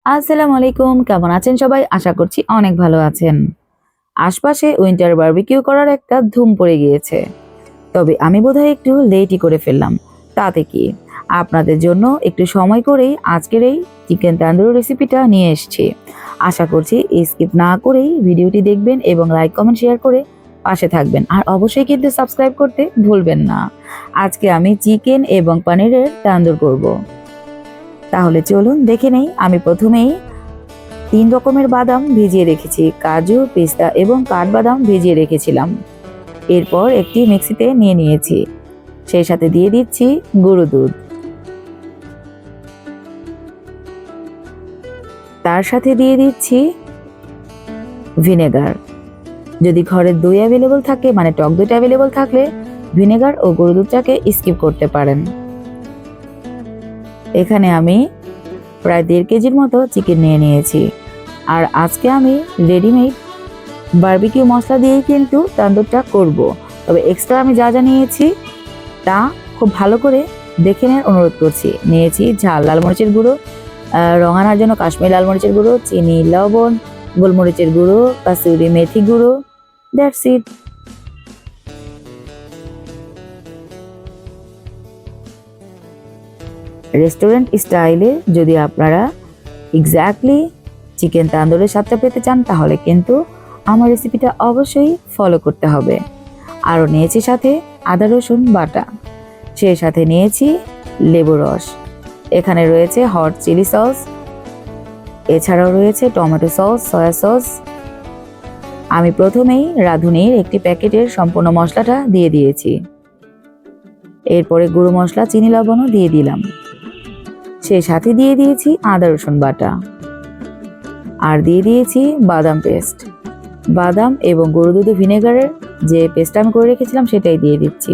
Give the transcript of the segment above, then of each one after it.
আসসালামু আলাইকুম, কেমন আছেন সবাই? আশা করছি অনেক ভালো আছেন। আশপাশে উইন্টার বারবিকিউ করার একটা ধুম পড়ে গিয়েছে। তবে আমি বোধহয় একটু লেটই করে ফেললাম। তাতে কি? আপনাদের জন্য একটু সময় করেই আজকের এই চিকেন তান্দুরি রেসিপিটা নিয়ে এসেছি। আশা করছি স্কিপ না করেই ভিডিওটি দেখবেন এবং লাইক, কমেন্ট, শেয়ার করে পাশে থাকবেন। আর অবশ্যই কিন্তু সাবস্ক্রাইব করতে ভুলবেন না। আজকে আমি চিকেন এবং পনিরের তান্দুর করব। তাহলে চলুন দেখে নেই। আমি প্রথমেই 3 রকমের বাদাম ভিজিয়ে রেখেছি, কাজু, পিস্তা এবং কাঠবাদাম ভিজিয়ে রেখেছিলাম। এরপর একটি মিক্সিতে নিয়ে নিয়েছি, সেই সাথে দিয়ে দিচ্ছি গুঁড়ো দুধ, তার সাথে দিয়ে দিচ্ছি ভিনেগার। যদি ঘরে দই অ্যাভেলেবল থাকে, মানে টক দইটা অ্যাভেলেবল থাকলে ভিনেগার ও গুঁড়ো দুধটাকে স্কিপ করতে পারেন। এখানে আমি প্রায় 1.5 কেজির মতো চিকেন নিয়ে নিয়েছি। আর আজকে আমি রেডিমেড বারবিকিউ মশলা দিয়েই কিন্তু তান্দুরটা করব। তবে এক্সট্রা আমি যা যা নিয়েছি তা খুব ভালো করে দেখে নেওয়ার অনুরোধ করছি। নিয়েছি ঝাল লাল মরিচের গুঁড়ো, রঙানোর জন্য কাশ্মীরি লাল মরিচের গুঁড়ো, চিনি, লবণ, গোলমরিচের গুঁড়ো, কাসুরি মেথি গুঁড়ো, দ্যাটস ইট। রেস্টুরেন্ট স্টাইলে যদি আপনারা এক্স্যাক্টলি চিকেন তান্দুরের স্বাদটা পেতে চান তাহলে কিন্তু আমার রেসিপিটা অবশ্যই ফলো করতে হবে। আরও নিয়েছি সাথে আদা রসুন বাটা, সেই সাথে নিয়েছি লেবু রস, এখানে রয়েছে হট চিলি সস, এছাড়াও রয়েছে টমেটো সস, সয়া সস। আমি প্রথমেই রাঁধুনির একটি প্যাকেটের সম্পূর্ণ মশলাটা দিয়ে দিয়েছি। এরপরে গুঁড়ো মশলা, চিনি, লবণও দিয়ে দিলাম, সেই সাথে দিয়ে দিয়েছি আদা রসুন বাটা, আর দিয়ে দিয়েছি বাদাম পেস্ট। বাদাম এবং গুঁড়ো দুধ ভিনেগারের যে পেস্ট আমি করে রেখেছিলাম সেটাই দিয়ে দিচ্ছি।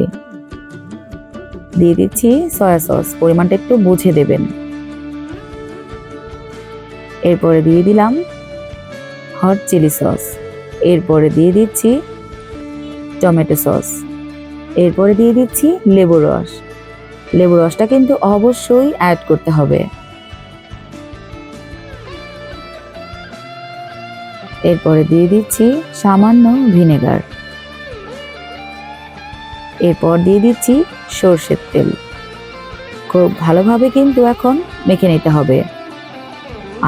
দিয়ে দিচ্ছি সয়া সস, পরিমাণটা একটু বুঝে দেবেন। এরপরে দিয়ে দিলাম হট চিলি সস, এরপরে দিয়ে দিচ্ছি টমেটো সস, এরপরে দিয়ে দিচ্ছি লেবু রস। লেবু রসটা কিন্তু অবশ্যই অ্যাড করতে হবে। এরপরে দিয়ে দিচ্ছি সামান্য ভিনেগার, এরপর দিয়ে দিচ্ছি সরষের তেল। খুব ভালোভাবে কিন্তু এখন মেখে নিতে হবে।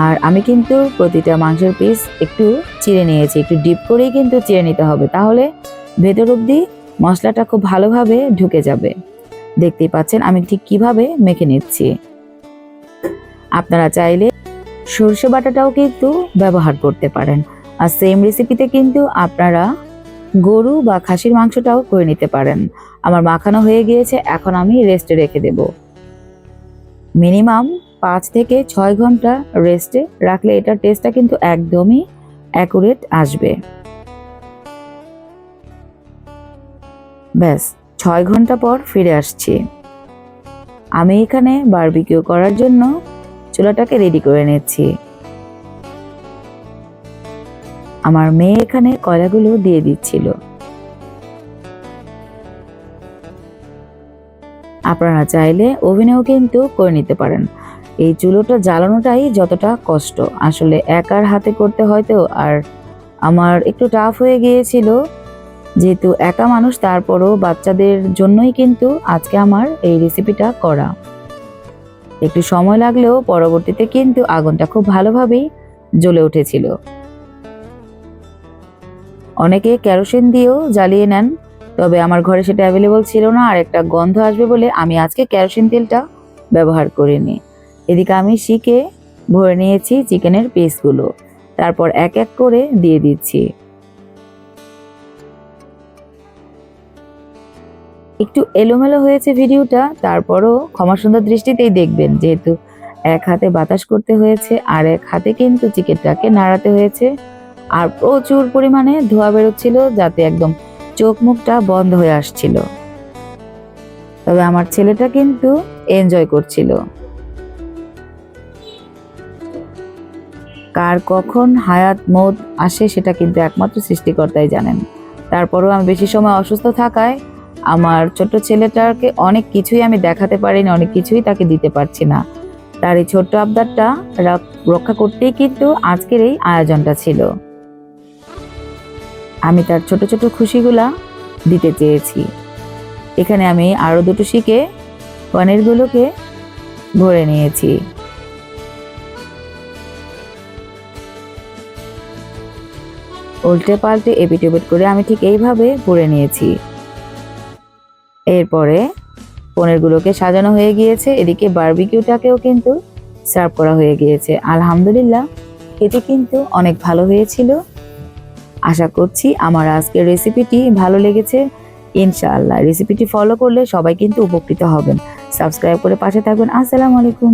আর আমি কিন্তু প্রতিটা মাংসের পিস একটু চিড়ে নিয়েছি, একটু ডিপ করেই কিন্তু চিড়ে নিতে হবে, তাহলে ভেতর অবধি মশলাটা খুব ভালোভাবে ঢুকে যাবে। দেখতেই পাচ্ছেন আমি ঠিক কিভাবে মেখে নিচ্ছি। আপনারা চাইলে সরষে বাটাটাও কিন্তু ব্যবহার করতে পারেন। আর সেম রেসিপিতে কিন্তু আপনারা গরু বা খাসির মাংসটাও করে নিতে পারেন। আমার মাখানো হয়ে গিয়েছে, এখন আমি রেস্টে রেখে দেব। মিনিমাম 5 থেকে 6 ঘন্টা রেস্টে রাখলে এটার টেস্টটা কিন্তু একদমই অ্যাকুরেট আসবে। ব্যাস 6 ঘন্টা পর ফিরে আসছি। আমি এখানে বারবিকিউ করার জন্য চুলাটাকে রেডি করে নিচ্ছি। আমার মেয়ে এখানে কয়লাগুলো দিয়ে দিচ্ছিল। আপনারা চাইলে ওভেনেও কিন্তু করে নিতে পারেন। এই চুলোটা জ্বালানোটাই যতটা কষ্ট, আসলে একার হাতে করতে হয়তো, আর আমার একটু টাফ হয়ে গিয়েছিল যেহেতু একা মানুষ, তারপরও বাচ্চাদের জন্যই কিন্তু আজকে আমার এই রেসিপিটা করা। একটু সময় লাগলেও পরবর্তীতে কিন্তু আগুনটা খুব ভালোভাবেই জ্বলে উঠেছিল। অনেকে কেরোসিন দিয়েও জ্বালিয়ে নেন, তবে আমার ঘরে সেটা অ্যাভেলেবল ছিল না, আর একটা গন্ধ আসবে বলে আমি আজকে কেরোসিন তেলটা ব্যবহার করিনি। এদিকে আমি শিকে ভরে নিয়েছি চিকেনের পিসগুলো, তারপর এক এক করে দিয়ে দিচ্ছি। একটু এলোমেলো হয়েছে ভিডিওটা, তারপরও ক্ষমা সুন্দর দৃষ্টিতেই দেখবেন, যেহেতু এক হাতে বাতাস করতে হয়েছে আর এক হাতে কিন্তু চিকেনটাকে নাড়াতে হয়েছে। আর প্রচুর পরিমাণে ধোঁয়া বেরোচ্ছিল, যাতে একদম চোখ মুখটা বন্ধ হয়ে আসছিল। তবে আমার ছেলেটা কিন্তু এনজয় করছিল। কার কখন হায়াত মৌত আসে সেটা কিন্তু একমাত্র সৃষ্টিকর্তাই জানেন। তারপরও আমি বেশি সময় অসুস্থ থাকায় আমার ছোট ছেলেটাকে অনেক কিছুই আমি দেখাতে পারিনি, অনেক কিছুই তাকে দিতে পারছি না। তার এই ছোট্ট আবদারটা রক্ষা করতেই কিন্তু আজকের এই আয়োজনটা ছিল। আমি তার ছোট ছোট খুশিগুলা দিতে চেয়েছি। এখানে আমি আরো দুটো শিকে পনিরগুলোকে ভরে নিয়েছি। উল্টে পাল্টে এপিট ওপিট করে আমি ঠিক এইভাবে ভরে নিয়েছি। এরপরে পনিরগুলোকে সাজানো হয়ে গিয়েছে, এদিকে বারবিকিউটাকেও কিন্তু সার্ভ করা হয়ে গিয়েছে। আলহামদুলিল্লাহ, খেতে কিন্তু অনেক ভালো হয়েছিল। আশা করছি আমার আজকের রেসিপিটি ভালো লেগেছে। ইনশাআল্লাহ রেসিপিটি ফলো করলে সবাই কিন্তু উপকৃত হবেন। সাবস্ক্রাইব করে পাশে থাকবেন। আসসালামু আলাইকুম।